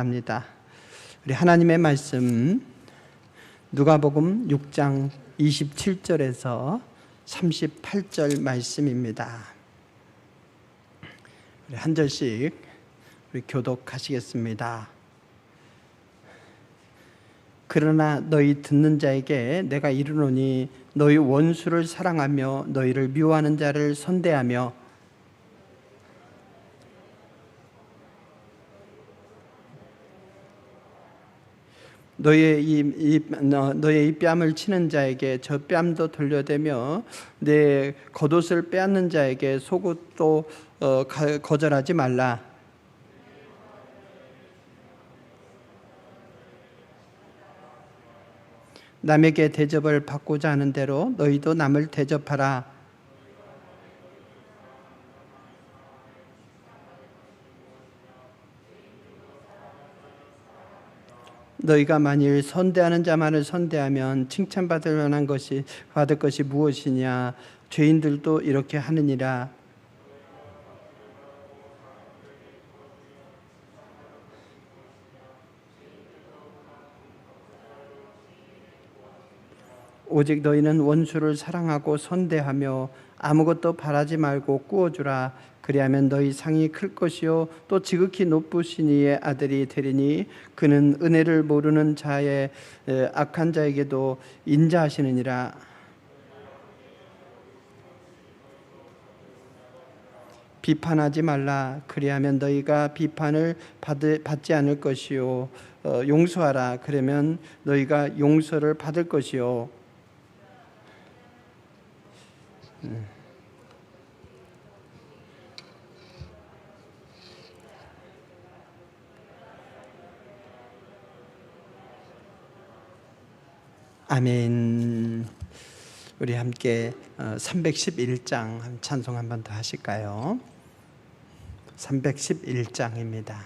합니다. 우리 하나님의 말씀 누가복음 6장 27절에서 38절 말씀입니다. 우리 한 절씩 우리 교독하시겠습니다. 그러나 너희 듣는 자에게 내가 이르노니 너희 원수를 사랑하며 너희를 미워하는 자를 선대하며 너희의 이 뺨을 치는 자에게 저 뺨도 돌려대며 내 겉옷을 빼앗는 자에게 속옷도 거절하지 말라. 남에게 대접을 받고자 하는 대로 너희도 남을 대접하라. 너희가 만일 선대하는 자만을 선대하면 칭찬받을 만한 것이 받을 것이 무엇이냐? 죄인들도 이렇게 하느니라. 오직 너희는 원수를 사랑하고 선대하며 아무것도 바라지 말고 꾸어주라. 그리하면 너희 상이 클 것이요 또 지극히 높으신 이의 아들이 되리니 그는 은혜를 모르는 자의 악한 자에게도 인자하시느니라. 비판하지 말라. 그리하면 너희가 비판을 받지 않을 것이요 용서하라. 그러면 너희가 용서를 받을 것이요. 아멘. 우리 함께 311장 찬송 한 번 더 하실까요? 311장입니다.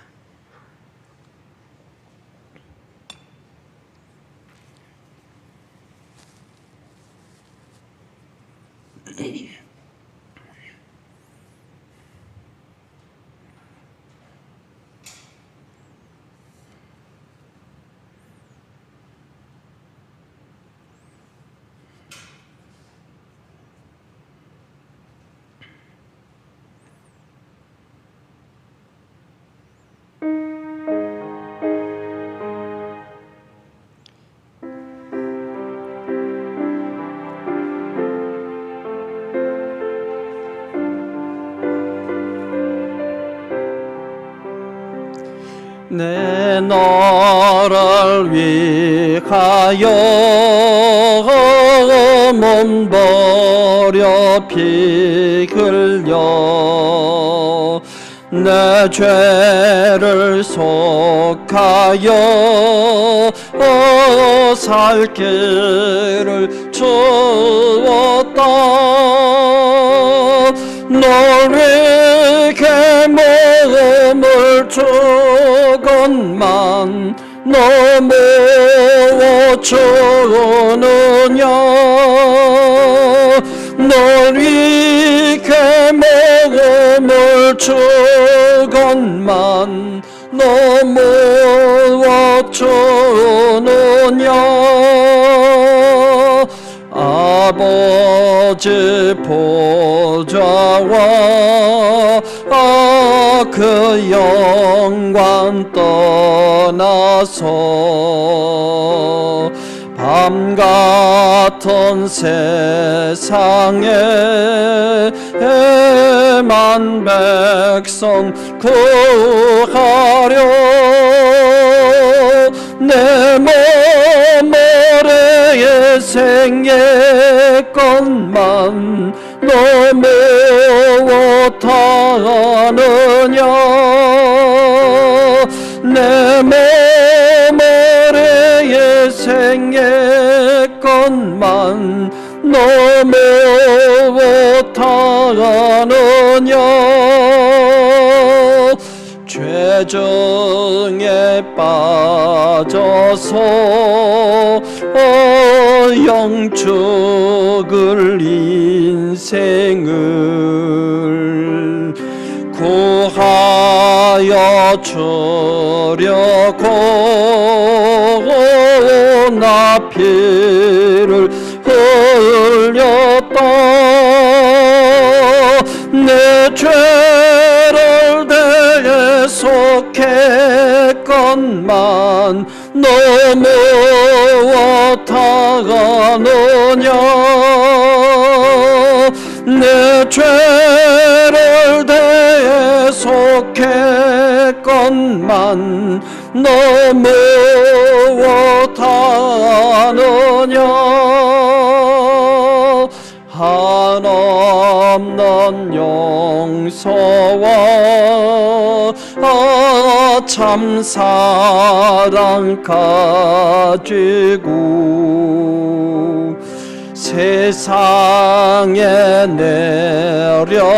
내 너를 위하여 몸버려 피 흘려 내 죄를 속하여 살 길을 주었다. 너에게 몸을 주건만 너무 주느냐. 너에게 몸을 주건만 너무 주느냐. 아버지 보좌와 그 영광 떠나서 밤 같은 세상에 만 백성 구하려 내 몸머리에 생의 것만 너무 못하느냐. 내 몸머리에 생의 것만 너무 못하느냐. 죄중에 빠져서 영축을 인생을 구하여 주려고 나 피를 흘렸다. 내 죄를 대속했건만 너무 어떡하느냐. 내 죄를 대속했건만 너무 어떡하느냐. 한없는 용서와 참 사랑 가지고 세상에 내려와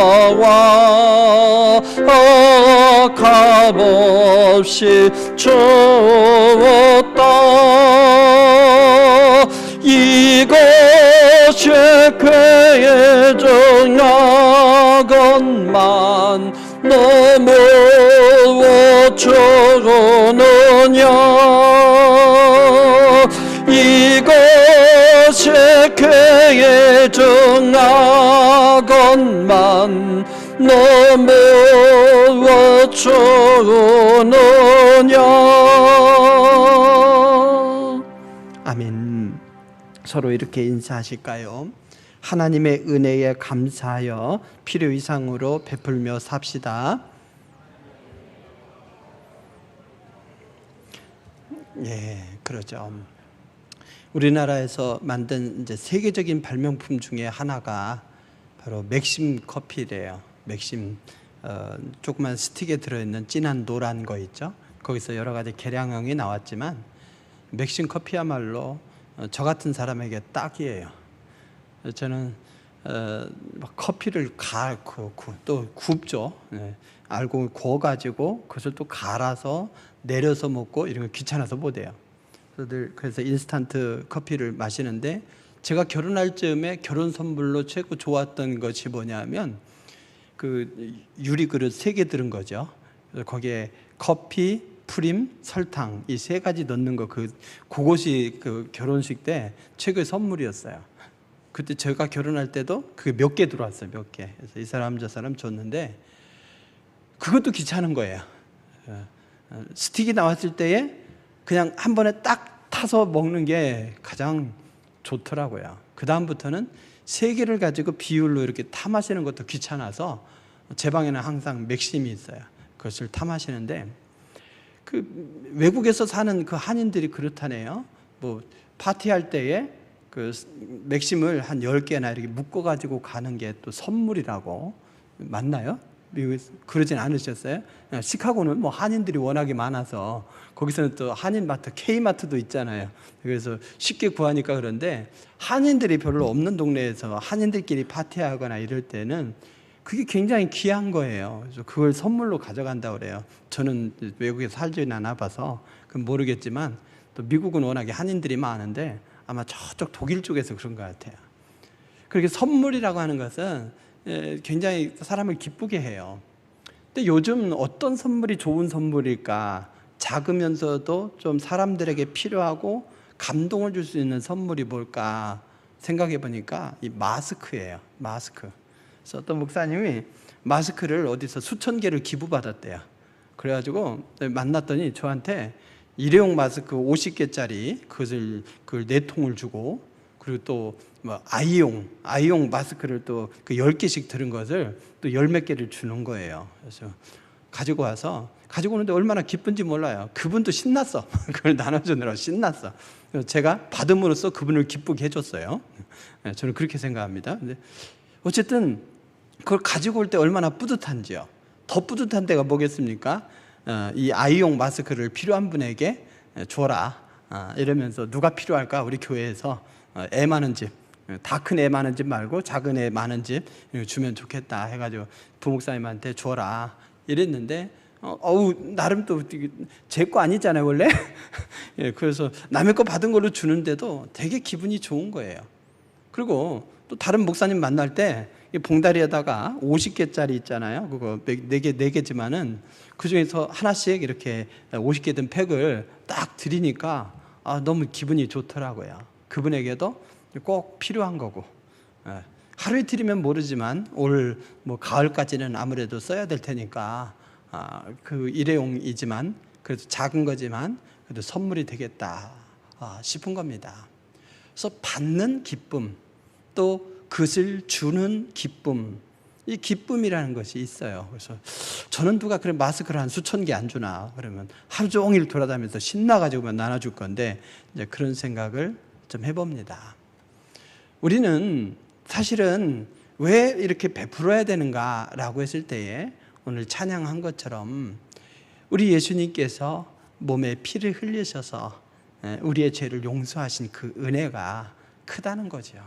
값없이 주었다. 이것이 그의 정악건만 너무 어쩌느냐. 이것이 그의 정악건만 너무 어쩌느냐. 아멘. 서로 이렇게 인사하실까요? 하나님의 은혜에 감사하여 필요 이상으로 베풀며 삽시다. 예, 그러죠. 우리나라에서 만든 이제 세계적인 발명품 중에 하나가 바로 맥심 커피래요. 맥심, 조그만 스틱에 들어있는 진한 노란 거 있죠. 거기서 여러 가지 계량형이 나왔지만 맥심 커피야말로 저 같은 사람에게 딱이에요. 저는 커피를 또 굽죠. 알고 구워가지고 그것을 또 갈아서 내려서 먹고 이런 거 귀찮아서 못해요. 그래서 인스턴트 커피를 마시는데, 제가 결혼할 즈음에 결혼 선물로 최고 좋았던 것이 뭐냐면 그 유리 그릇 3개 들은 거죠. 거기에 커피, 프림, 설탕 이 3가지 넣는 거, 그것이 그 결혼식 때 최고의 선물이었어요. 그때 제가 결혼할 때도 그게 몇 개 들어왔어요. 몇 개. 그래서 이 사람 저 사람 줬는데 그것도 귀찮은 거예요. 스틱이 나왔을 때에 그냥 한 번에 딱 타서 먹는 게 가장 좋더라고요. 그 다음부터는 3개를 가지고 비율로 이렇게 타 마시는 것도 귀찮아서 제 방에는 항상 맥심이 있어요. 그것을 타 마시는데, 그 외국에서 사는 그 한인들이 그렇다네요. 뭐 파티할 때에 그 맥심을 한 10개나 이렇게 묶어 가지고 가는 게 또 선물이라고. 맞나요? 미국에서 그러진 않으셨어요? 시카고는 뭐 한인들이 워낙에 많아서 거기서는 또 한인마트, K마트도 있잖아요. 그래서 쉽게 구하니까. 그런데 한인들이 별로 없는 동네에서 한인들끼리 파티하거나 이럴 때는 그게 굉장히 귀한 거예요. 그래서 그걸 선물로 가져간다고 그래요. 저는 외국에 살지는 않아 봐서 그건 모르겠지만, 또 미국은 워낙에 한인들이 많은데 아마 저쪽 독일 쪽에서 그런 것 같아요. 그렇게 선물이라고 하는 것은 굉장히 사람을 기쁘게 해요. 근데 요즘 어떤 선물이 좋은 선물일까? 작으면서도 좀 사람들에게 필요하고 감동을 줄 수 있는 선물이 뭘까 생각해 보니까 이 마스크예요. 마스크. 그래서 어떤 목사님이 마스크를 어디서 수천 개를 기부받았대요. 그래가지고 만났더니 저한테 일회용 마스크 50개짜리 그걸 4통을 주고, 그리고 또 뭐 아이용 마스크를 또 그 10개씩 들은 것을 또 10몇 개를 주는 거예요. 그래서 가지고 오는데 얼마나 기쁜지 몰라요. 그분도 신났어. 그걸 나눠주느라 신났어. 제가 받음으로써 그분을 기쁘게 해줬어요. 저는 그렇게 생각합니다. 근데 어쨌든 그걸 가지고 올 때 얼마나 뿌듯한지요. 더 뿌듯한 데가 뭐겠습니까? 이 아이용 마스크를 필요한 분에게 줘라. 이러면서 누가 필요할까? 우리 교회에서 애 많은 집, 다 큰 애 많은 집 말고 작은 애 많은 집 주면 좋겠다 해가지고 부목사님한테 줘라 이랬는데, 나름 또 제 거 아니잖아요 원래. 그래서 남의 거 받은 걸로 주는데도 되게 기분이 좋은 거예요. 그리고 또 다른 목사님 만날 때 이 봉다리에다가 50개짜리 있잖아요. 그거 4개지만은 그 중에서 하나씩 이렇게 50개 든 팩을 딱 드리니까 너무 기분이 좋더라고요. 그분에게도 꼭 필요한 거고. 하루 이틀이면 모르지만 올 뭐 가을까지는 아무래도 써야 될 테니까 그 일회용이지만 그래도 작은 거지만 그래도 선물이 되겠다 싶은 겁니다. 그래서 받는 기쁨, 또 그것을 주는 기쁨, 이 기쁨이라는 것이 있어요. 그래서 저는 누가 그래 마스크를 한 수천 개 안 주나 그러면 하루 종일 돌아다니면서 신나가지고 나눠줄 건데 이제 그런 생각을 좀 해봅니다. 우리는 사실은 왜 이렇게 베풀어야 되는가라고 했을 때에 오늘 찬양한 것처럼 우리 예수님께서 몸에 피를 흘리셔서 우리의 죄를 용서하신 그 은혜가 크다는 거죠.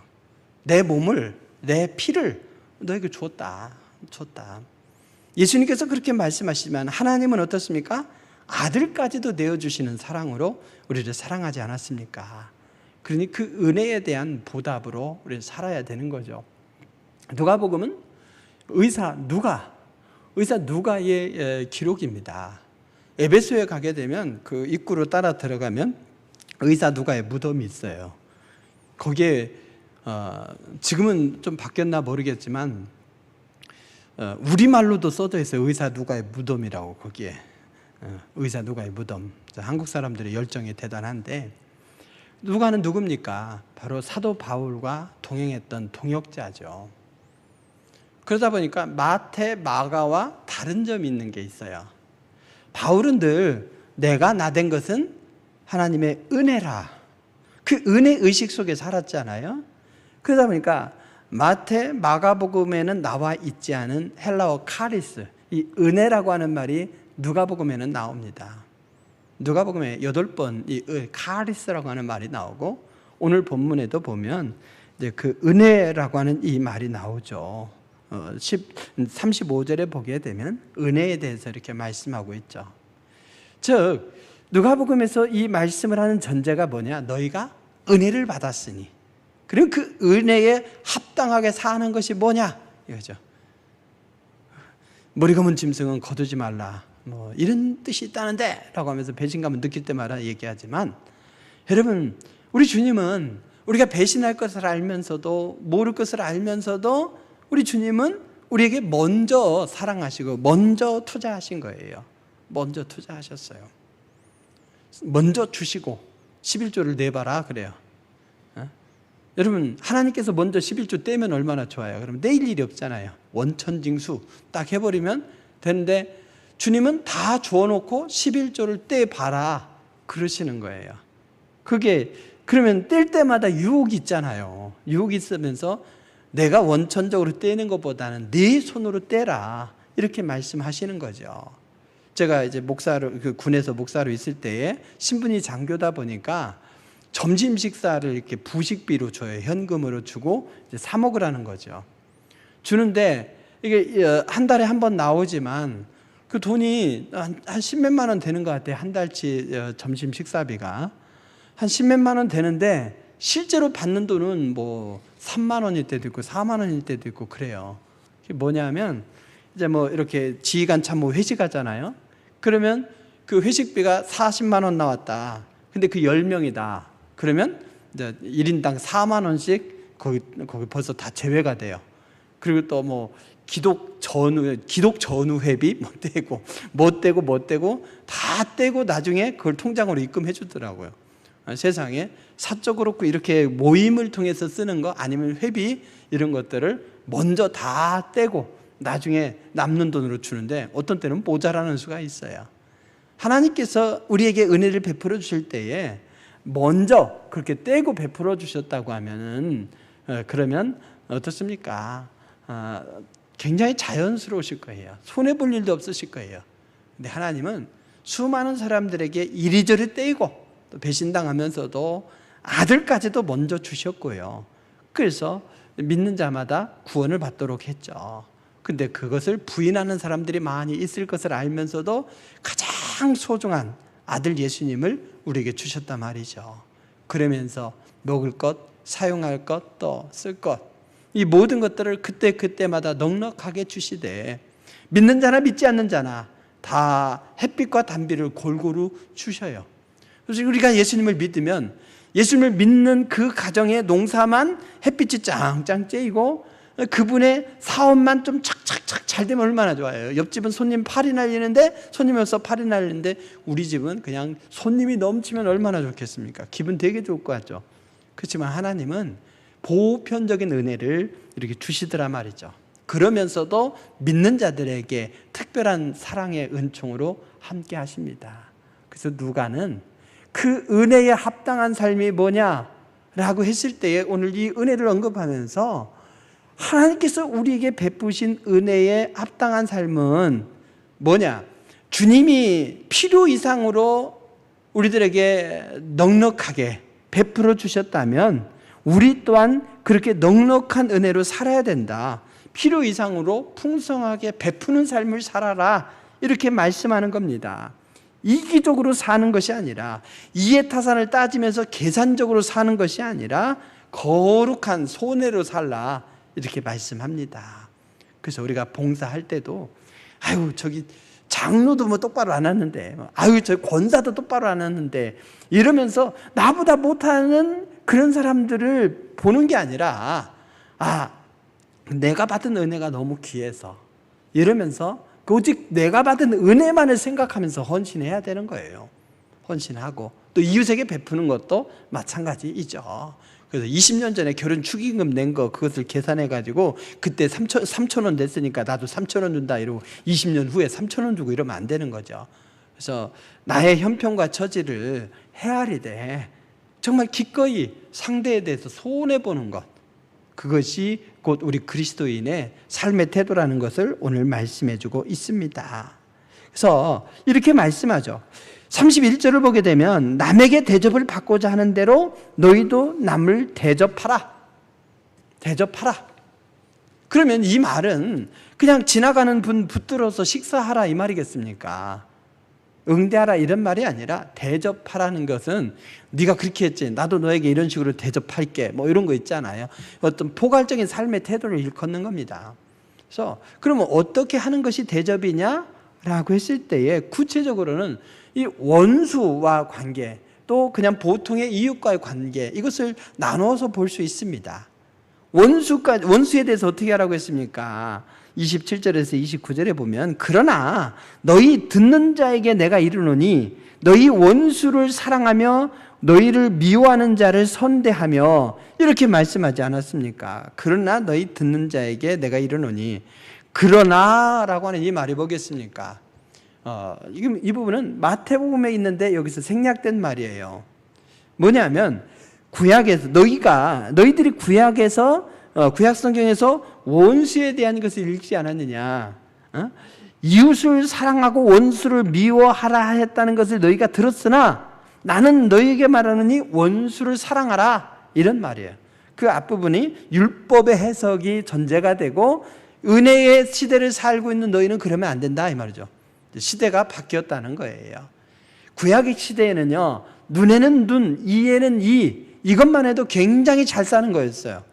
내 몸을, 내 피를 너에게 줬다. 예수님께서 그렇게 말씀하시지만 하나님은 어떻습니까? 아들까지도 내어주시는 사랑으로 우리를 사랑하지 않았습니까? 그러니 그 은혜에 대한 보답으로 우리는 살아야 되는 거죠. 누가복음은 의사 누가의 기록입니다. 에베소에 가게 되면 그 입구로 따라 들어가면 의사 누가의 무덤이 있어요. 거기에 지금은 좀 바뀌었나 모르겠지만 우리말로도 써져 있어요. 의사 누가의 무덤이라고. 거기에 의사 누가의 무덤. 한국 사람들의 열정이 대단한데, 누가는 누굽니까? 바로 사도 바울과 동행했던 동역자죠. 그러다 보니까 마태, 마가와 다른 점이 있는 게 있어요. 바울은 늘 내가 나된 것은 하나님의 은혜라, 그 은혜 의식 속에 살았잖아요. 그러다 보니까 마태, 마가복음에는 나와 있지 않은 헬라어 카리스, 이 은혜라고 하는 말이 누가복음에는 나옵니다. 누가복음에 8번 이 카리스라고 하는 말이 나오고, 오늘 본문에도 보면 이제 그 은혜라고 하는 이 말이 나오죠. 35절에 보게 되면 은혜에 대해서 이렇게 말씀하고 있죠. 즉 누가복음에서 이 말씀을 하는 전제가 뭐냐? 너희가 은혜를 받았으니, 그리고 그 은혜에 합당하게 사는 것이 뭐냐? 이거죠. 머리 검은 짐승은 거두지 말라, 뭐 이런 뜻이 있다는데 라고 하면서 배신감을 느낄 때마다 얘기하지만, 여러분, 우리 주님은 우리가 배신할 것을 알면서도, 모를 것을 알면서도 우리 주님은 우리에게 먼저 사랑하시고 먼저 투자하신 거예요. 먼저 투자하셨어요. 먼저 주시고 11조를 내봐라 그래요. 여러분, 하나님께서 먼저 11조 떼면 얼마나 좋아요. 그럼 떼일 일이 없잖아요. 원천징수 딱 해버리면 되는데, 주님은 다 주어놓고 11조를 떼봐라 그러시는 거예요. 그게 그러면 뗄 때마다 유혹이 있잖아요. 유혹이 있으면서 내가 원천적으로 떼는 것보다는 네 손으로 떼라, 이렇게 말씀하시는 거죠. 제가 이제 목사로, 군에서 목사로 있을 때에 신분이 장교다 보니까 점심 식사를 이렇게 부식비로 줘요. 현금으로 주고 이제 사 먹으라는 거죠. 주는데 이게 한 달에 한 번 나오지만 그 돈이 한 10몇만 원 되는 것 같아요. 한 달치 점심 식사비가 한 10몇만 원 되는데, 실제로 받는 돈은 뭐 3만 원일 때도 있고 4만 원일 때도 있고 그래요. 그게 뭐냐면, 이제 뭐 이렇게 지휘관 참모 회식하잖아요. 그러면 그 회식비가 40만 원 나왔다. 근데 그 10명이다. 그러면 이제 1인당 4만 원씩 거기 벌써 다 제외가 돼요. 그리고 또 뭐 기독 전후 회비 뭐 떼고 다 떼고 나중에 그걸 통장으로 입금해 주더라고요. 세상에 사적 그렇고 이렇게 모임을 통해서 쓰는 거, 아니면 회비 이런 것들을 먼저 다 떼고 나중에 남는 돈으로 주는데, 어떤 때는 모자라는 수가 있어요. 하나님께서 우리에게 은혜를 베풀어 주실 때에 먼저 그렇게 떼고 베풀어 주셨다고 하면은, 그러면 어떻습니까? 굉장히 자연스러우실 거예요. 손해볼 일도 없으실 거예요. 근데 하나님은 수많은 사람들에게 이리저리 떼이고 또 배신당하면서도 아들까지도 먼저 주셨고요. 그래서 믿는 자마다 구원을 받도록 했죠. 근데 그것을 부인하는 사람들이 많이 있을 것을 알면서도 가장 소중한 아들 예수님을 우리에게 주셨단 말이죠. 그러면서 먹을 것, 사용할 것, 또 쓸 것, 이 모든 것들을 그때마다 넉넉하게 주시되 믿는 자나 믿지 않는 자나 다 햇빛과 단비를 골고루 주셔요. 그래서 우리가 예수님을 믿으면 예수님을 믿는 그 가정의 농사만 햇빛이 짱짱 쬐이고 그분의 사업만 좀 착착착 잘 되면 얼마나 좋아요. 옆집은 손님 팔이 날리는데, 손님이 없어 팔이 날리는데 우리 집은 그냥 손님이 넘치면 얼마나 좋겠습니까? 기분 되게 좋을 것 같죠. 그렇지만 하나님은 보편적인 은혜를 이렇게 주시더라 말이죠. 그러면서도 믿는 자들에게 특별한 사랑의 은총으로 함께 하십니다. 그래서 누가는 그 은혜에 합당한 삶이 뭐냐라고 했을 때에 오늘 이 은혜를 언급하면서 하나님께서 우리에게 베푸신 은혜에 합당한 삶은 뭐냐? 주님이 필요 이상으로 우리들에게 넉넉하게 베풀어 주셨다면 우리 또한 그렇게 넉넉한 은혜로 살아야 된다. 필요 이상으로 풍성하게 베푸는 삶을 살아라. 이렇게 말씀하는 겁니다. 이기적으로 사는 것이 아니라, 이해타산을 따지면서 계산적으로 사는 것이 아니라 거룩한 손해로 살라. 이렇게 말씀합니다. 그래서 우리가 봉사할 때도 아유 저기 장로도 뭐 똑바로 안 하는데, 아유 저 권사도 똑바로 안 하는데 이러면서 나보다 못하는 그런 사람들을 보는 게 아니라 내가 받은 은혜가 너무 귀해서 이러면서 오직 내가 받은 은혜만을 생각하면서 헌신해야 되는 거예요. 헌신하고 또 이웃에게 베푸는 것도 마찬가지이죠. 그래서 20년 전에 결혼 축의금 낸 거 그것을 계산해 가지고 그때 3,000원 됐으니까 나도 3,000원 준다 이러고 20년 후에 3,000원 주고 이러면 안 되는 거죠. 그래서 나의 형편과 처지를 헤아리되 정말 기꺼이 상대에 대해서 손해보는 것, 그것이 곧 우리 그리스도인의 삶의 태도라는 것을 오늘 말씀해 주고 있습니다. 그래서 이렇게 말씀하죠. 31절을 보게 되면 남에게 대접을 받고자 하는 대로 너희도 남을 대접하라. 대접하라. 그러면 이 말은 그냥 지나가는 분 붙들어서 식사하라 이 말이겠습니까? 응대하라 이런 말이 아니라 대접하라는 것은 네가 그렇게 했지 나도 너에게 이런 식으로 대접할게 뭐 이런 거 있잖아요. 어떤 포괄적인 삶의 태도를 일컫는 겁니다. 그래서 그러면 어떻게 하는 것이 대접이냐라고 했을 때에 구체적으로는 이 원수와 관계 또 그냥 보통의 이웃과의 관계 이것을 나누어서 볼 수 있습니다. 원수에 대해서 어떻게 하라고 했습니까? 27절에서 29절에 보면 그러나 너희 듣는 자에게 내가 이르노니 너희 원수를 사랑하며 너희를 미워하는 자를 선대하며 이렇게 말씀하지 않았습니까? 그러나 너희 듣는 자에게 내가 이르노니 그러나라고 하는 이 말이 뭐겠습니까? 이 부분은 마태복음에 있는데 여기서 생략된 말이에요. 뭐냐면 구약에서 너희들이 구약에서 구약 성경에서 원수에 대한 것을 읽지 않았느냐? 이웃을 사랑하고 원수를 미워하라 했다는 것을 너희가 들었으나 나는 너희에게 말하느니 원수를 사랑하라 이런 말이에요. 그 앞부분이 율법의 해석이 전제가 되고 은혜의 시대를 살고 있는 너희는 그러면 안 된다 이 말이죠. 시대가 바뀌었다는 거예요. 구약의 시대에는요, 눈에는 눈, 이에는 이, 이것만 해도 굉장히 잘 사는 거였어요.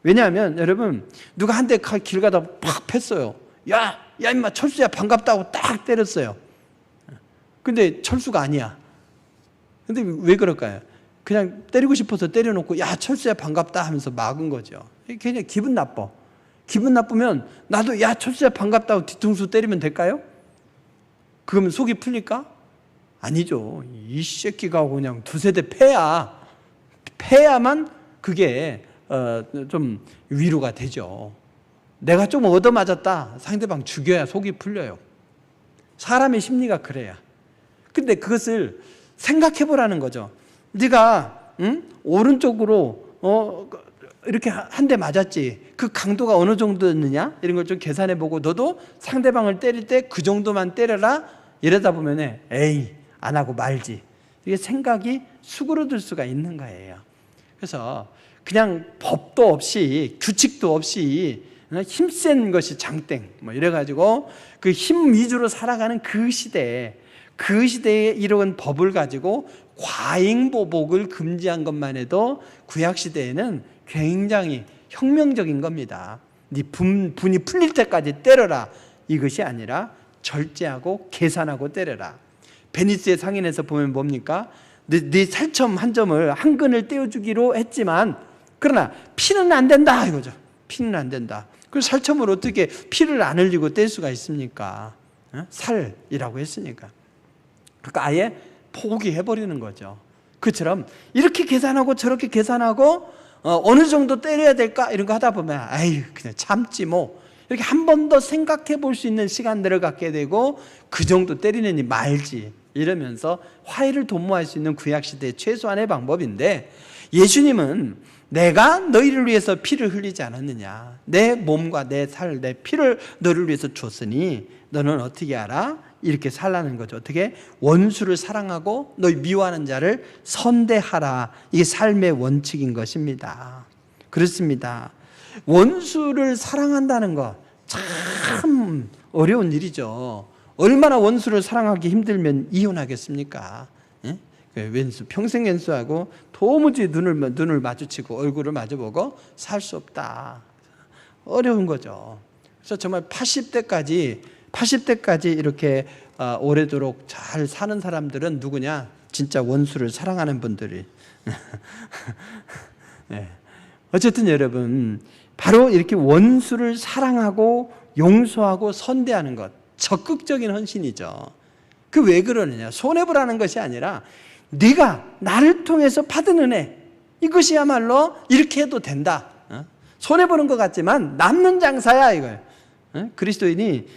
왜냐하면 여러분 누가 한 대 길 가다 팍 팼어요. 야 임마 철수야 반갑다고 딱 때렸어요. 근데 철수가 아니야. 근데 왜 그럴까요? 그냥 때리고 싶어서 때려놓고 야 철수야 반갑다 하면서 막은 거죠. 그냥 기분 나빠. 기분 나쁘면 나도 야 철수야 반갑다고 뒤통수 때리면 될까요? 그러면 속이 풀릴까? 아니죠. 이 새끼가 그냥 두세 대 패야만 그게 좀 위로가 되죠. 내가 좀 얻어맞았다. 상대방 죽여야 속이 풀려요. 사람의 심리가 그래야. 근데 그것을 생각해 보라는 거죠. 네가 오른쪽으로 이렇게 한 대 맞았지. 그 강도가 어느 정도였느냐? 이런 걸 좀 계산해 보고 너도 상대방을 때릴 때 그 정도만 때려라. 이러다 보면 에이 안 하고 말지. 이게 생각이 수그러들 수가 있는 거예요. 그래서 그냥 법도 없이 규칙도 없이 힘센 것이 장땡 뭐 이래가지고 그 힘 위주로 살아가는 그 시대에 이런 법을 가지고 과잉보복을 금지한 것만 해도 구약시대에는 굉장히 혁명적인 겁니다. 네 분이 풀릴 때까지 때려라, 이것이 아니라 절제하고 계산하고 때려라. 베니스의 상인에서 보면 뭡니까? 네 살점 한 점을 한 근을 떼어주기로 했지만 그러나 피는 안 된다 이거죠. 피는 안 된다. 그 살점을 어떻게 피를 안 흘리고 뗄 수가 있습니까? 살이라고 했으니까. 그러니까 아예 포기해버리는 거죠. 그처럼 이렇게 계산하고 저렇게 계산하고 어느 정도 때려야 될까 이런 거 하다 보면 아유 그냥 참지 뭐, 이렇게 한 번 더 생각해 볼 수 있는 시간들을 갖게 되고 그 정도 때리느니 말지 이러면서 화해를 도모할 수 있는 구약시대의 최소한의 방법인데, 예수님은 내가 너희를 위해서 피를 흘리지 않았느냐, 내 몸과 내 살, 내 피를 너를 위해서 줬으니 너는 어떻게 하라? 이렇게 살라는 거죠. 어떻게? 원수를 사랑하고 너희 미워하는 자를 선대하라. 이게 삶의 원칙인 것입니다. 그렇습니다. 원수를 사랑한다는 거 참 어려운 일이죠. 얼마나 원수를 사랑하기 힘들면 이혼하겠습니까? 예? 왼수, 평생 왼수하고 도무지 눈을 마주치고 얼굴을 마주보고 살 수 없다. 어려운 거죠. 그래서 정말 80대까지 이렇게 오래도록 잘 사는 사람들은 누구냐? 진짜 원수를 사랑하는 분들이. 네. 어쨌든 여러분, 바로 이렇게 원수를 사랑하고 용서하고 선대하는 것, 적극적인 헌신이죠. 그 왜 그러느냐? 손해보라는 것이 아니라 네가 나를 통해서 받은 은혜, 이것이야말로 이렇게 해도 된다. 손해보는 것 같지만 남는 장사야 이거예요. 그리스도인이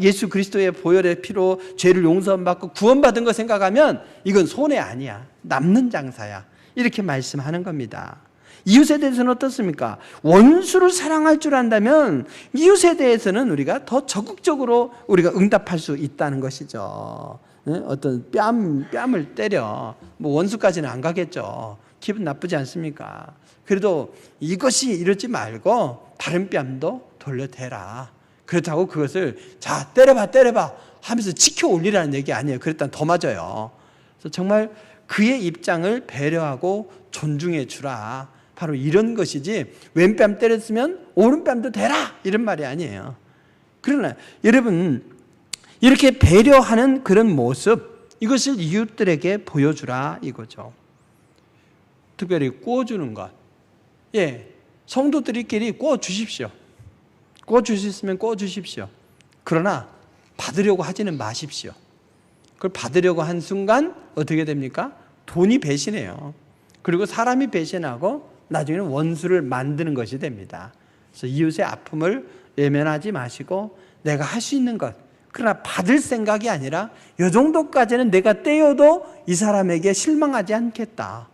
예수 그리스도의 보혈의 피로 죄를 용서받고 구원받은 거 생각하면 이건 손해 아니야, 남는 장사야, 이렇게 말씀하는 겁니다. 이웃에 대해서는 어떻습니까? 원수를 사랑할 줄 안다면 이웃에 대해서는 우리가 더 적극적으로 우리가 응답할 수 있다는 것이죠. 어떤 뺨을 때려, 뭐 원수까지는 안 가겠죠. 기분 나쁘지 않습니까? 그래도 이것이 이러지 말고 다른 뺨도 돌려대라. 그렇다고 그것을 자 때려봐 하면서 지켜 올리라는 얘기 아니에요. 그랬다면 더 맞아요. 그래서 정말 그의 입장을 배려하고 존중해 주라. 바로 이런 것이지, 왼뺨 때렸으면 오른뺨도 대라 이런 말이 아니에요. 그러나 여러분, 이렇게 배려하는 그런 모습, 이것을 이웃들에게 보여주라 이거죠. 특별히 구워주는 것. 예, 성도들끼리 구워주십시오. 구워줄 수 있으면 구워주십시오. 그러나 받으려고 하지는 마십시오. 그걸 받으려고 한 순간 어떻게 됩니까? 돈이 배신해요. 그리고 사람이 배신하고 나중에는 원수를 만드는 것이 됩니다. 그래서 이웃의 아픔을 외면하지 마시고 내가 할 수 있는 것, 그러나 받을 생각이 아니라 이 정도까지는 내가 떼어도 이 사람에게 실망하지 않겠다.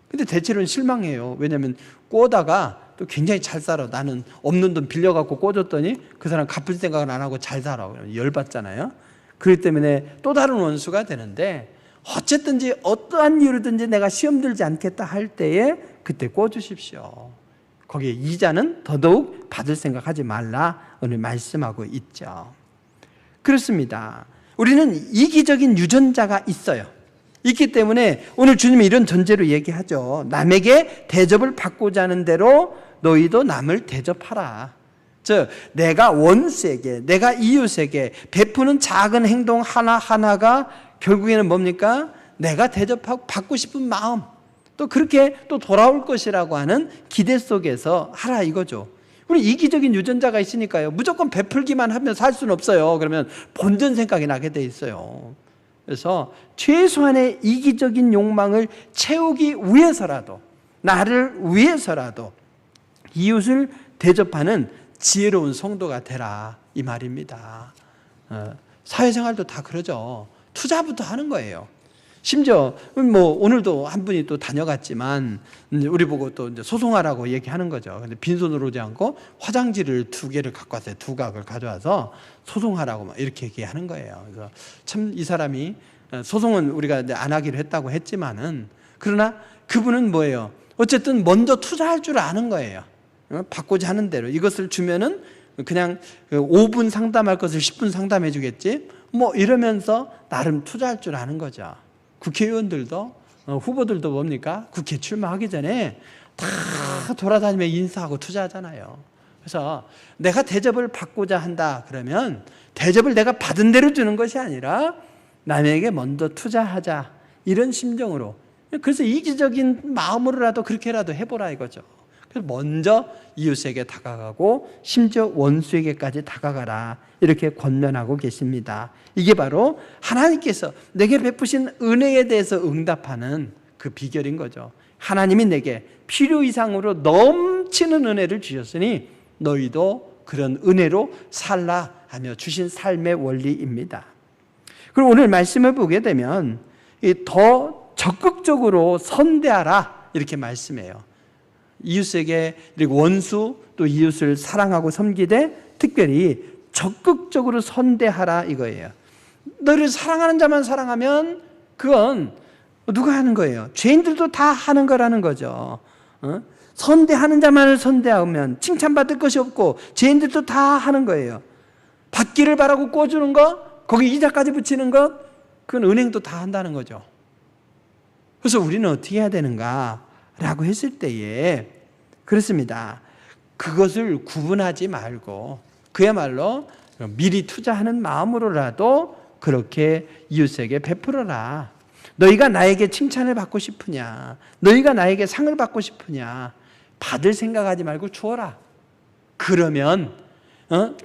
근데 대체로는 실망해요. 왜냐하면 꼬다가 또 굉장히 잘 살아. 나는 없는 돈 빌려갖고 꿔줬더니 그 사람 갚을 생각은 안 하고 잘 살아. 열받잖아요. 그렇기 때문에 또 다른 원수가 되는데, 어쨌든지 어떠한 이유로든지 내가 시험 들지 않겠다 할 때에 그때 꿔주십시오. 거기에 이자는 더더욱 받을 생각하지 말라 오늘 말씀하고 있죠. 그렇습니다. 우리는 이기적인 유전자가 있어요. 있기 때문에 오늘 주님이 이런 전제로 얘기하죠. 남에게 대접을 받고자 하는 대로 너희도 남을 대접하라. 즉 내가 원수에게, 내가 이웃에게 베푸는 작은 행동 하나하나가 결국에는 뭡니까? 내가 대접하고 받고 싶은 마음, 또 그렇게 또 돌아올 것이라고 하는 기대 속에서 하라 이거죠. 우리 이기적인 유전자가 있으니까요. 무조건 베풀기만 하면 살 수는 없어요. 그러면 본전 생각이 나게 돼 있어요. 그래서 최소한의 이기적인 욕망을 채우기 위해서라도, 나를 위해서라도 이웃을 대접하는 지혜로운 성도가 되라 이 말입니다. 사회생활도 다 그러죠. 투자부터 하는 거예요. 심지어 뭐 오늘도 한 분이 또 다녀갔지만 우리 보고 또 이제 소송하라고 얘기하는 거죠. 근데 빈손으로 오지 않고 화장지를 2개를 갖고 왔어요. 2각을 가져와서 소송하라고 막 이렇게 얘기하는 거예요. 그래서 참 이 사람이, 소송은 우리가 이제 안 하기로 했다고 했지만은, 그러나 그분은 뭐예요? 어쨌든 먼저 투자할 줄 아는 거예요. 받고자 하는 대로 이것을 주면은 그냥 5분 상담할 것을 10분 상담해 주겠지 뭐 이러면서 나름 투자할 줄 아는 거죠. 국회의원들도 후보들도 뭡니까? 국회 출마하기 전에 다 돌아다니며 인사하고 투자하잖아요. 그래서 내가 대접을 받고자 한다 그러면 대접을 내가 받은 대로 주는 것이 아니라 남에게 먼저 투자하자, 이런 심정으로. 그래서 이기적인 마음으로라도 그렇게라도 해보라 이거죠. 그래서 먼저 이웃에게 다가가고 심지어 원수에게까지 다가가라, 이렇게 권면하고 계십니다. 이게 바로 하나님께서 내게 베푸신 은혜에 대해서 응답하는 그 비결인 거죠. 하나님이 내게 필요 이상으로 넘치는 은혜를 주셨으니 너희도 그런 은혜로 살라 하며 주신 삶의 원리입니다. 그리고 오늘 말씀을 보게 되면 더 적극적으로 선대하라, 이렇게 말씀해요. 이웃에게, 그리고 원수 또 이웃을 사랑하고 섬기되 특별히 적극적으로 선대하라 이거예요. 너를 사랑하는 자만 사랑하면 그건 누가 하는 거예요? 죄인들도 다 하는 거라는 거죠. 선대하는 자만을 선대하면 칭찬받을 것이 없고 죄인들도 다 하는 거예요. 받기를 바라고 꿔주는 거, 거기 이자까지 붙이는 것, 그건 은행도 다 한다는 거죠. 그래서 우리는 어떻게 해야 되는가 라고 했을 때에 그렇습니다. 그것을 구분하지 말고 그야말로 미리 투자하는 마음으로라도 그렇게 이웃에게 베풀어라. 너희가 나에게 칭찬을 받고 싶으냐, 너희가 나에게 상을 받고 싶으냐, 받을 생각하지 말고 주어라. 그러면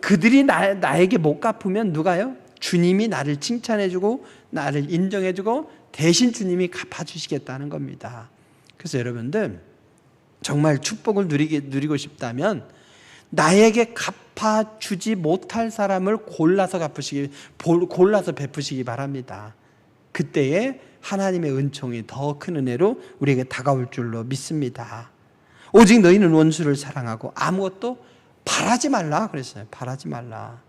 그들이 나에게 못 갚으면 누가요? 주님이 나를 칭찬해주고 나를 인정해주고 대신 주님이 갚아주시겠다는 겁니다. 그래서 여러분들 정말 축복을 누리고 싶다면 나에게 갚아주지 못할 사람을 골라서 베푸시기 바랍니다. 그때에 하나님의 은총이 더 큰 은혜로 우리에게 다가올 줄로 믿습니다. 오직 너희는 원수를 사랑하고 아무것도 바라지 말라 그랬어요. 바라지 말라.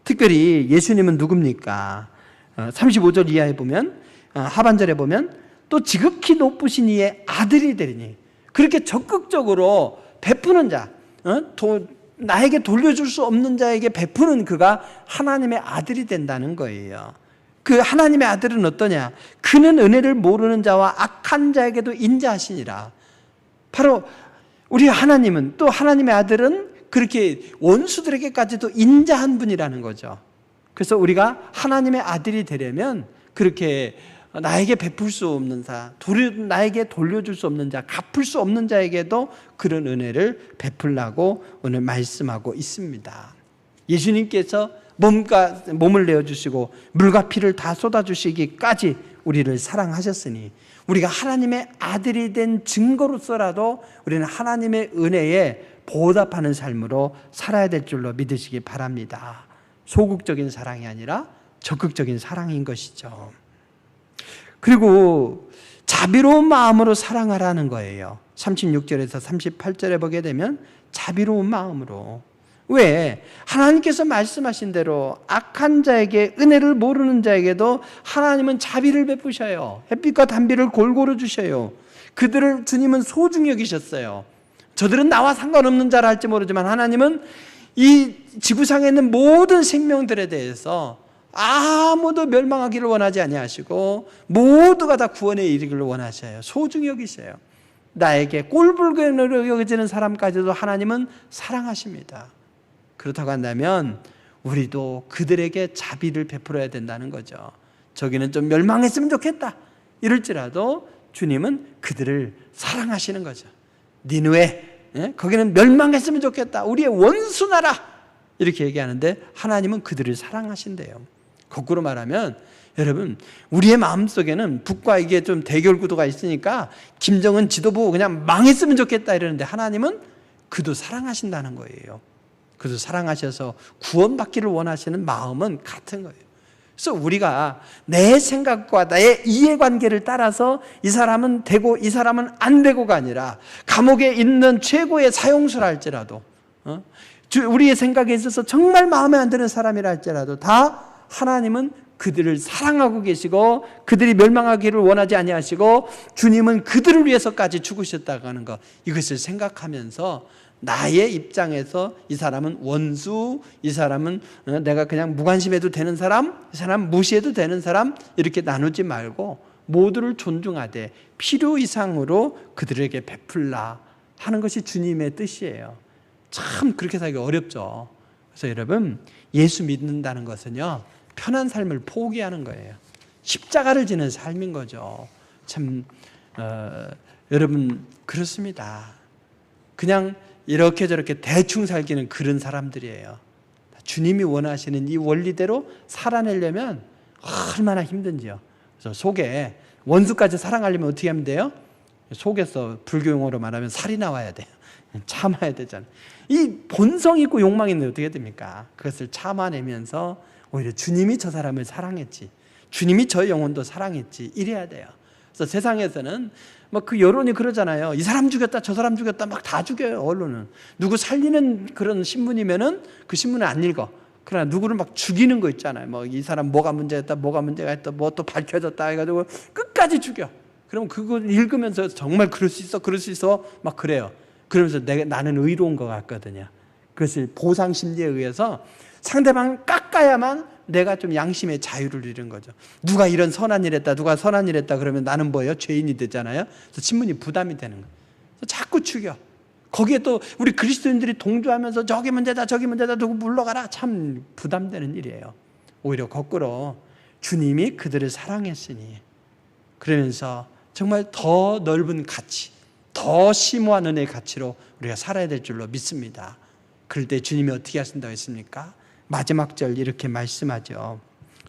특별히 예수님은 누굽니까? 35절 이하에 보면, 하반절에 보면 또 지극히 높으신 이의 아들이 되리니, 그렇게 적극적으로 베푸는 자, 나에게 돌려줄 수 없는 자에게 베푸는 그가 하나님의 아들이 된다는 거예요. 그 하나님의 아들은 어떠냐? 그는 은혜를 모르는 자와 악한 자에게도 인자하시니라. 바로 우리 하나님은, 또 하나님의 아들은 그렇게 원수들에게까지도 인자한 분이라는 거죠. 그래서 우리가 하나님의 아들이 되려면 그렇게 나에게 베풀 수 없는 자, 나에게 돌려줄 수 없는 자, 갚을 수 없는 자에게도 그런 은혜를 베풀라고 오늘 말씀하고 있습니다. 예수님께서 몸을 내어주시고 물과 피를 다 쏟아주시기까지 우리를 사랑하셨으니 우리가 하나님의 아들이 된 증거로서라도 우리는 하나님의 은혜에 보답하는 삶으로 살아야 될 줄로 믿으시기 바랍니다. 소극적인 사랑이 아니라 적극적인 사랑인 것이죠. 그리고 자비로운 마음으로 사랑하라는 거예요. 36절에서 38절에 보게 되면 자비로운 마음으로. 왜? 하나님께서 말씀하신 대로 악한 자에게, 은혜를 모르는 자에게도 하나님은 자비를 베푸셔요. 햇빛과 단비를 골고루 주셔요. 그들을 주님은 소중히 여기셨어요. 저들은 나와 상관없는 자라 할지 모르지만 하나님은 이 지구상에 있는 모든 생명들에 대해서 아무도 멸망하기를 원하지 아니하시고 모두가 다 구원에 이르기를 원하셔요. 소중히 여기셔요. 나에게 꼴불견으로 여겨지는 사람까지도 하나님은 사랑하십니다. 그렇다고 한다면 우리도 그들에게 자비를 베풀어야 된다는 거죠. 저기는 좀 멸망했으면 좋겠다 이럴지라도 주님은 그들을 사랑하시는 거죠. 니느웨, 거기는 멸망했으면 좋겠다, 우리의 원수 나라, 이렇게 얘기하는데 하나님은 그들을 사랑하신대요. 거꾸로 말하면 여러분, 우리의 마음속에는 북과 이게 좀 대결 구도가 있으니까 김정은 지도부 그냥 망했으면 좋겠다 이러는데 하나님은 그도 사랑하신다는 거예요. 그도 사랑하셔서 구원받기를 원하시는 마음은 같은 거예요. 그래서 우리가 내 생각과 나의 이해관계를 따라서 이 사람은 되고 이 사람은 안 되고가 아니라 감옥에 있는 최고의 사형수라 할지라도 우리의 생각에 있어서 정말 마음에 안 드는 사람이라 할지라도 다 하나님은 그들을 사랑하고 계시고 그들이 멸망하기를 원하지 아니하시고 주님은 그들을 위해서까지 죽으셨다고 하는 것, 이것을 생각하면서 나의 입장에서 이 사람은 원수, 이 사람은 내가 그냥 무관심해도 되는 사람, 이 사람 무시해도 되는 사람, 이렇게 나누지 말고 모두를 존중하되 필요 이상으로 그들에게 베풀라, 하는 것이 주님의 뜻이에요. 참 그렇게 살기 어렵죠. 그래서 여러분, 예수 믿는다는 것은요, 편한 삶을 포기하는 거예요. 십자가를 지는 삶인 거죠. 참 여러분 그렇습니다. 그냥 이렇게 저렇게 대충 살기는 그런 사람들이에요. 주님이 원하시는 이 원리대로 살아내려면 얼마나 힘든지요. 그래서 속에 원수까지 사랑하려면 어떻게 하면 돼요? 속에서 불교용어로 말하면 살이 나와야 돼요. 참아야 되잖아요. 이 본성 있고 욕망이 있는데 어떻게 됩니까? 그것을 참아내면서 오히려 주님이 저 사람을 사랑했지, 주님이 저 영혼도 사랑했지, 이래야 돼요. 그래서 세상에서는 막 그 여론이 그러잖아요. 이 사람 죽였다, 저 사람 죽였다, 막 다 죽여요. 언론은 누구 살리는 그런 신문이면은 그 신문을 안 읽어. 그러나 누구를 막 죽이는 거 있잖아요. 뭐 이 사람 뭐가 문제였다, 뭐가 문제가 있다, 뭐 또 밝혀졌다 해가지고 끝까지 죽여. 그럼 그걸 읽으면서 정말 그럴 수 있어, 그럴 수 있어, 막 그래요. 그러면서 나는 의로운 것 같거든요. 그것을 보상 심리에 의해서 상대방을 깎아야만 내가 좀 양심의 자유를 잃은 거죠. 누가 이런 선한 일 했다, 누가 선한 일 했다 그러면 나는 뭐예요? 죄인이 되잖아요. 그래서 신문이 부담이 되는 거예요. 자꾸 죽여. 거기에 또 우리 그리스도인들이 동조하면서 저기 문제다, 저기 문제다, 누구 물러가라. 참 부담되는 일이에요. 오히려 거꾸로 주님이 그들을 사랑했으니, 그러면서 정말 더 넓은 가치, 더 심오한 은혜의 가치로 우리가 살아야 될 줄로 믿습니다. 그럴 때 주님이 어떻게 하신다고 했습니까? 마지막 절 이렇게 말씀하죠.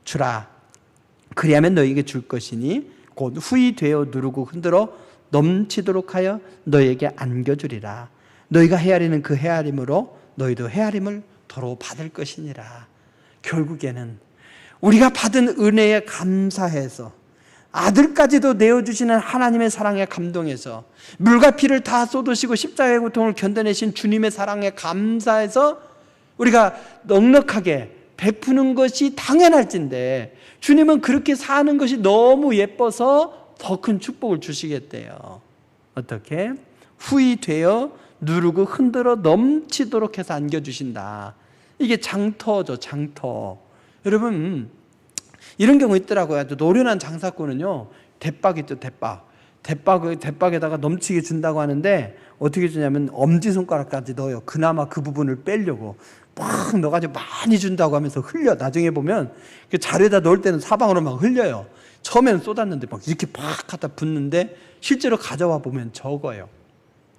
주라, 그리하면 너희에게 줄 것이니 곧 후히 되어 누르고 흔들어 넘치도록 하여 너희에게 안겨주리라. 너희가 헤아리는 그 헤아림으로 너희도 헤아림을 도로 받을 것이니라. 결국에는 우리가 받은 은혜에 감사해서, 아들까지도 내어주시는 하나님의 사랑에 감동해서, 물과 피를 다 쏟으시고 십자가의 고통을 견뎌내신 주님의 사랑에 감사해서 우리가 넉넉하게 베푸는 것이 당연할진데, 주님은 그렇게 사는 것이 너무 예뻐서 더 큰 축복을 주시겠대요. 어떻게? 후히 되어 누르고 흔들어 넘치도록 해서 안겨주신다. 이게 장터죠, 장터. 여러분, 이런 경우 있더라고요. 노련한 장사꾼은요, 대박 있죠, 대박. 대박에다가 넘치게 준다고 하는데 어떻게 주냐면 엄지손가락까지 넣어요. 그나마 그 부분을 빼려고 막 넣어가지고 많이 준다고 하면서 흘려. 나중에 보면 그 자루에다 넣을 때는 사방으로 막 흘려요. 처음에는 쏟았는데 막 이렇게 팍 갖다 붓는데 실제로 가져와 보면 적어요.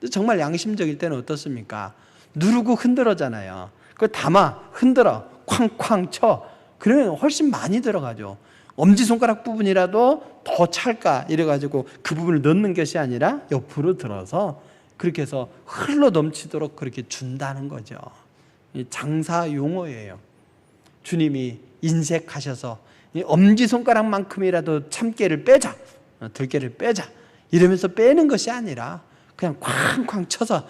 정말 양심적일 때는 어떻습니까? 누르고 흔들어잖아요. 그걸 담아, 흔들어, 쾅쾅 쳐. 그러면 훨씬 많이 들어가죠. 엄지손가락 부분이라도 더 찰까 이래가지고 그 부분을 넣는 것이 아니라 옆으로 들어서 그렇게 해서 흘러 넘치도록 그렇게 준다는 거죠. 장사 용어예요. 주님이 인색하셔서 엄지손가락만큼이라도 참깨를 빼자, 들깨를 빼자 이러면서 빼는 것이 아니라 그냥 쾅쾅 쳐서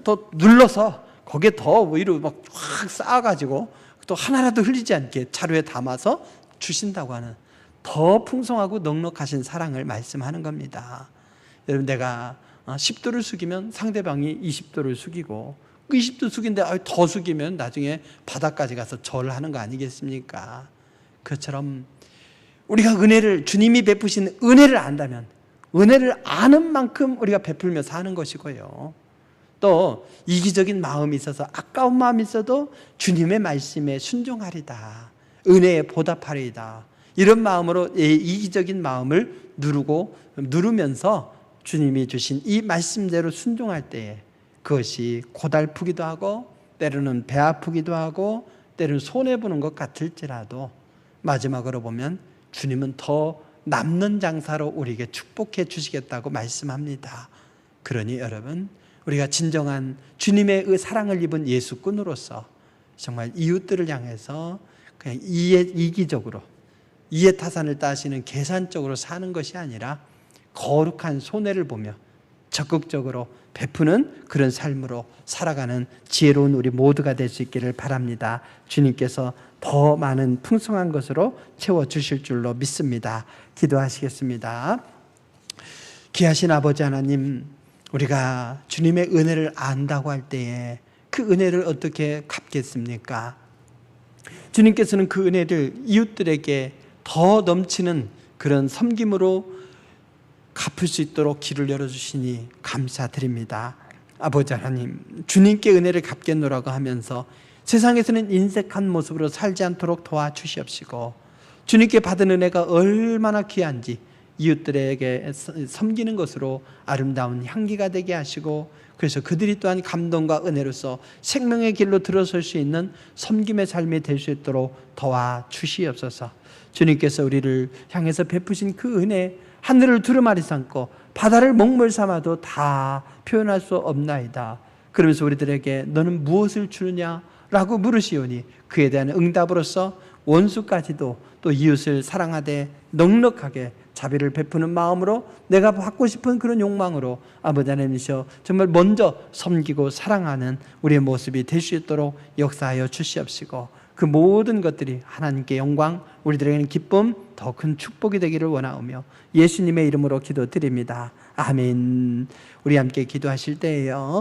또 눌러서 거기에 더 위로 막 확 쌓아가지고 또 하나라도 흘리지 않게 자루에 담아서 주신다고 하는 더 풍성하고 넉넉하신 사랑을 말씀하는 겁니다. 여러분, 내가 10도를 숙이면 상대방이 20도를 숙이고 20도 숙인데 더 숙이면 나중에 바닥까지 가서 절을 하는 거 아니겠습니까? 그처럼 우리가 은혜를, 주님이 베푸신 은혜를 안다면 은혜를 아는 만큼 우리가 베풀며 사는 것이고요. 또 이기적인 마음이 있어서, 아까운 마음이 있어도 주님의 말씀에 순종하리다, 은혜에 보답하리다, 이런 마음으로 이기적인 마음을 누르면서 주님이 주신 이 말씀대로 순종할 때에 그것이 고달프기도 하고 때로는 배 아프기도 하고 때로는 손해보는 것 같을지라도 마지막으로 보면 주님은 더 남는 장사로 우리에게 축복해 주시겠다고 말씀합니다. 그러니 여러분, 우리가 진정한 주님의 사랑을 입은 예수꾼으로서 정말 이웃들을 향해서 그냥 이기적으로 이해타산을 따지는 계산적으로 사는 것이 아니라 거룩한 손해를 보며 적극적으로 베푸는 그런 삶으로 살아가는 지혜로운 우리 모두가 될 수 있기를 바랍니다. 주님께서 더 많은 풍성한 것으로 채워주실 줄로 믿습니다. 기도하시겠습니다. 귀하신 아버지 하나님, 우리가 주님의 은혜를 안다고 할 때에 그 은혜를 어떻게 갚겠습니까? 주님께서는 그 은혜를 이웃들에게 더 넘치는 그런 섬김으로 갚을 수 있도록 길을 열어주시니 감사드립니다. 아버지 하나님, 주님께 은혜를 갚겠노라고 하면서 세상에서는 인색한 모습으로 살지 않도록 도와주시옵시고, 주님께 받은 은혜가 얼마나 귀한지 이웃들에게 섬기는 것으로 아름다운 향기가 되게 하시고, 그래서 그들이 또한 감동과 은혜로서 생명의 길로 들어설 수 있는 섬김의 삶이 될 수 있도록 도와주시옵소서. 주님께서 우리를 향해서 베푸신 그 은혜, 하늘을 두루마리 삼고 바다를 먹물 삼아도 다 표현할 수 없나이다. 그러면서 우리들에게 너는 무엇을 주느냐 라고 물으시오니 그에 대한 응답으로서 원수까지도 또 이웃을 사랑하되 넉넉하게 자비를 베푸는 마음으로, 내가 받고 싶은 그런 욕망으로 아버지 하나님이시여 정말 먼저 섬기고 사랑하는 우리의 모습이 될 수 있도록 역사하여 주시옵시고, 그 모든 것들이 하나님께 영광, 우리들에게는 기쁨, 더 큰 축복이 되기를 원하오며 예수님의 이름으로 기도드립니다. 아멘. 우리 함께 기도하실 때예요.